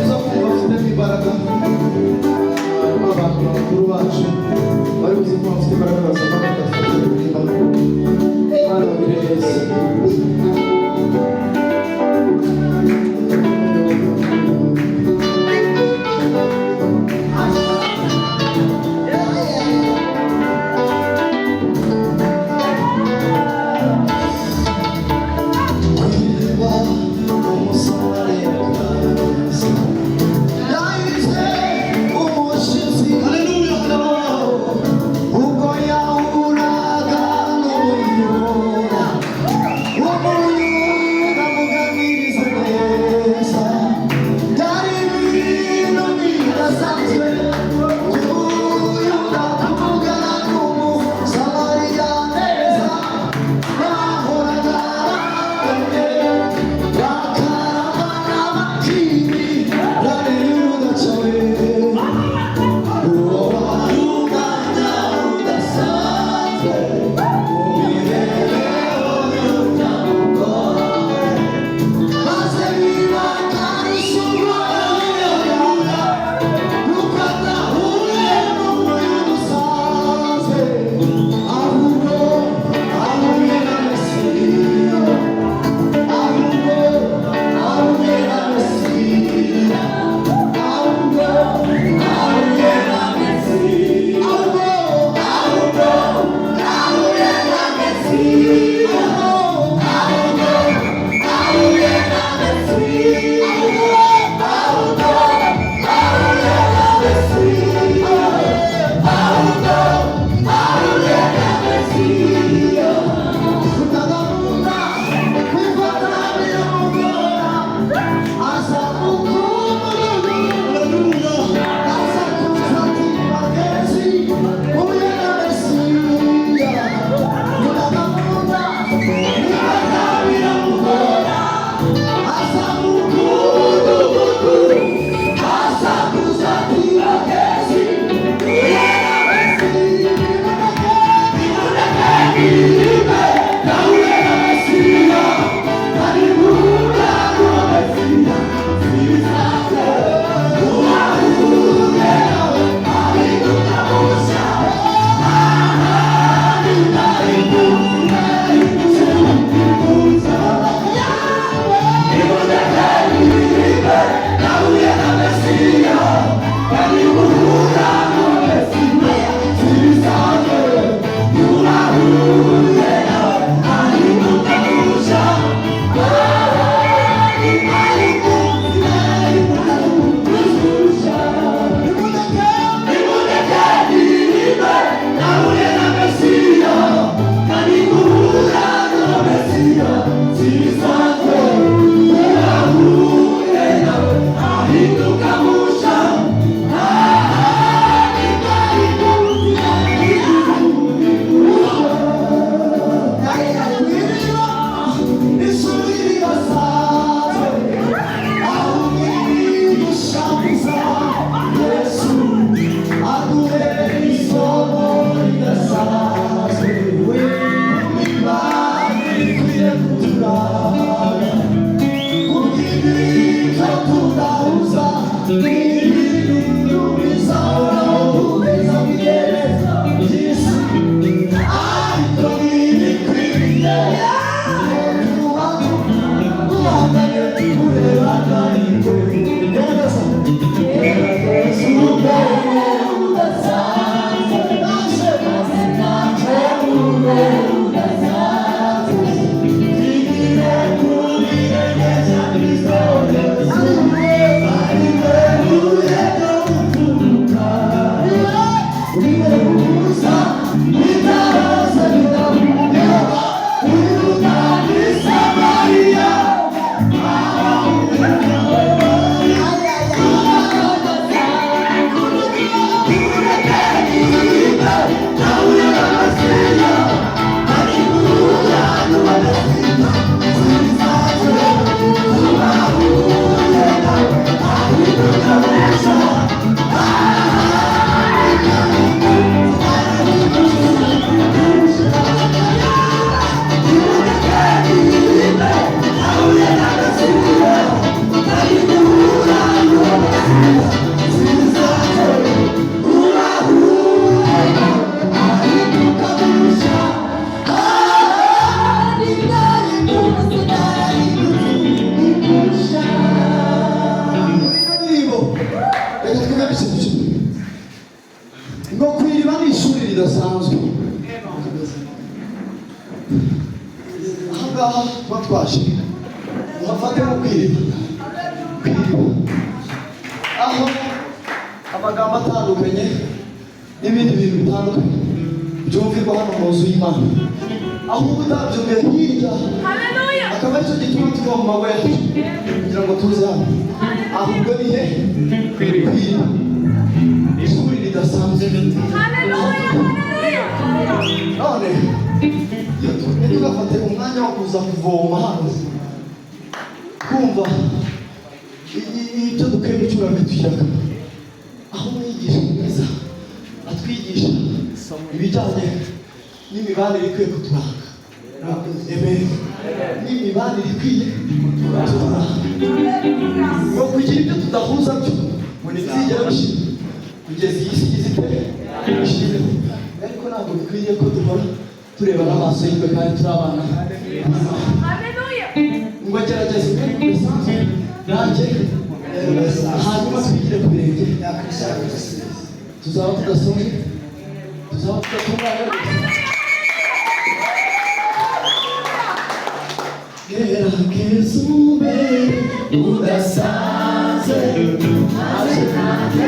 uza kumva afitemo imbaraga abantu bakuru bacu bari buze kuba bafite imbaraga basaba bagafata kuririmba Imana babire neza. ngaha tuba twaje uhafate mu kwiriba aho amagambo atandukanye n'ibindi bintu bitandukanye byumvirwa hano mu nzu y'Imana, aho utabyumviye hirya akaba aricyo gituma tuva mu mago yacu kugira ngo tuze hano. Ahubwo ni he? Kwiriba, ishuri ridasanzwe. None ntitugafate umwanya wo kuza kuvoma hano twumva ibyo dukwiye gucyura bitugiraga, aho umwigisha mwiza atwigisha ibijyanye n'imibanire ikwiye kuturanga, n'imibanire ikwiye kuturanga, ngo kugira ibyo tudahuza byo ngo ntibizigera bishira kugeza iyi si igize ishireho. Ariko ntabwo bikwiriye ko duhora tureba n'amaso y'ingwe kandi turi abana. Ngo gerageza ibintu bisanzwe nanjye hanyuma twigire ku birenge. Tuzaba tudasomye, tuzaba tudatunganya. Gerageza ube udasaze, maze nanjye